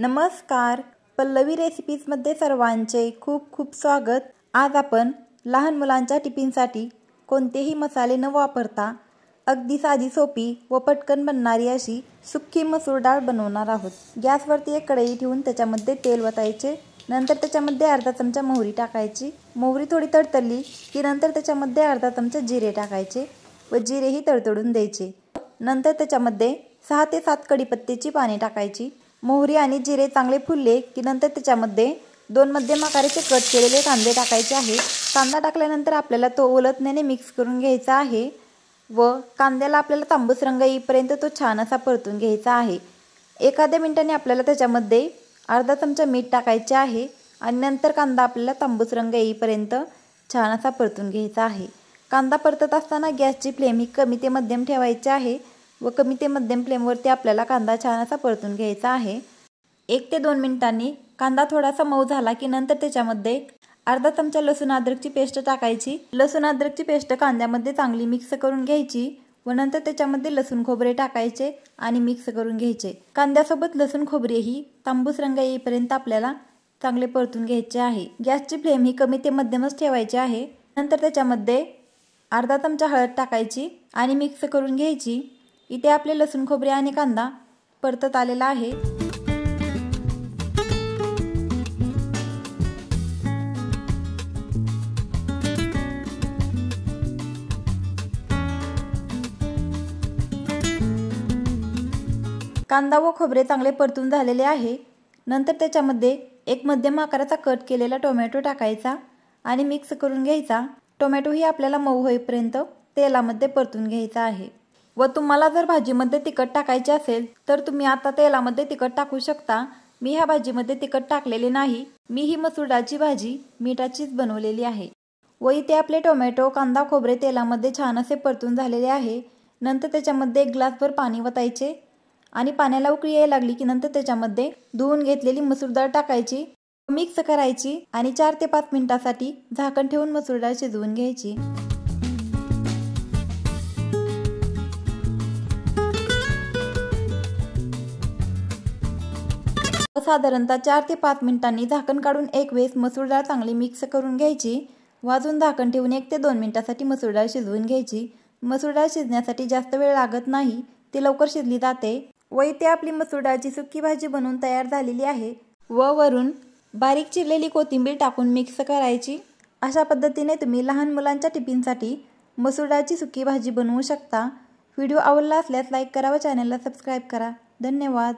नमस्कार, पल्लवी रेसिपीजमध्ये सर्वांचे खूप खूप स्वागत। आज आपण लहान मुलांच्या टिफिनसाठी कोणतेही मसाले न वापरता अगदी साधी सोपी व पटकन बनणारी अशी सुक्की मसूर डाळ बनवणार आहोत। गॅसवरती एक कढई ठेवून त्याच्यामध्ये तेल ओतायचे, नंतर त्याच्यामध्ये अर्धा चमचा मोहरी टाकायची। मोहरी थोडी तडतडली की नंतर त्याच्यामध्ये अर्धा चमचा जिरे टाकायचे व जिरेही तडतडून द्यायचे। नंतर त्याच्यामध्ये 6 ते 7 कढीपत्त्याची पाने टाकायची। मोहरी आणि जिरे चांगले फुलले की नंतर त्याच्यामध्ये 2 मध्यम आकाराचे कट केलेले कांदे टाकायचे आहे। कांदा टाकल्यानंतर आपल्याला तो उलटण्याने मिक्स करून घ्यायचा आहे व कांद्याला आपल्याला तांबूस रंग येईपर्यंत तो छान असा परतून घ्यायचा आहे। एखाद्या मिनिटाने आपल्याला त्याच्यामध्ये अर्धा चमचा मीठ टाकायचे आहे आणि नंतर कांदा आपल्याला तांबूस रंग येईपर्यंत छान असा परतून घ्यायचा आहे। कांदा परतत असताना गॅसची फ्लेम ही कमी ते मध्यम ठेवायची आहे व कमी ते मध्यम फ्लेमवरती आपल्याला कांदा छान असा परतून घ्यायचा आहे। 1 ते 2 मिनिटांनी कांदा थोडासा मऊ झाला की नंतर त्याच्यामध्ये अर्धा चमचा लसूण अद्रकची पेस्ट टाकायची। लसूण अद्रकची पेस्ट कांद्यामध्ये चांगली मिक्स करून घ्यायची व नंतर त्याच्यामध्ये लसूण खोबरे टाकायचे आणि मिक्स करून घ्यायचे। कांद्यासोबत लसूण खोबरे ही तांबूस रंग येईपर्यंत आपल्याला चांगले परतून घ्यायचे आहे। गॅसची फ्लेम ही कमी ते मध्यमच ठेवायची आहे। नंतर त्याच्यामध्ये अर्धा चमचा हळद टाकायची आणि मिक्स करून घ्यायची। इथे आपले लसूण खोबरे आणि कांदा परतत आलेला आहे। कांदा व खोबरे चांगले परतून झालेले आहे। नंतर त्याच्यामध्ये एक मध्यम आकाराचा कट केलेला टोमॅटो टाकायचा आणि मिक्स करून घ्यायचा। टोमॅटो ही आपल्याला मऊ होईपर्यंत तेलामध्ये परतून घ्यायचा आहे। व तुम्हाला जर भाजीमध्ये तिखट टाकायचे असेल तर तुम्ही आता तेलामध्ये तिखट टाकू शकता। मी ह्या भाजीमध्ये तिखट टाकलेले नाही। मी ही मसूर डाळची भाजी मिठाचीच बनवलेली आहे। व इथे आपले टोमॅटो, कांदा, खोबरे तेलामध्ये छान असे परतून झालेले आहे। नंतर त्याच्यामध्ये 1 ग्लासभर पाणी वतायचे आणि पाण्याला उकळी यायला लागली की नंतर त्याच्यामध्ये धुवून घेतलेली मसूर डाळ टाकायची, मिक्स करायची आणि 4 ते 5 मिनिटांसाठी झाकण ठेवून मसूर डाळ शिजवून घ्यायची। साधारणतः 4 ते 5 मिनिटांनी झाकण काढून एक वेळेस मसूर डाळ चांगली मिक्स करून घ्यायची। वाजून झाकण ठेवून 1 ते 2 मिनिटांसाठी मसूर डाळ शिजवून घ्यायची। मसूर डाळ शिजण्यासाठी जास्त वेळ लागत नाही, ती लवकर शिजली जाते। व इथे आपली मसूर डाळची सुक्की भाजी बनवून तयार झालेली आहे व वरून बारीक चिरलेली कोथिंबीर टाकून मिक्स करायची। अशा पद्धतीने तुम्ही लहान मुलांच्या टिफिनसाठी मसूर डाळची सुक्की भाजी बनवू शकता। व्हिडिओ आवडला असल्यास लाईक करा व चॅनलला सबस्क्राईब करा। धन्यवाद।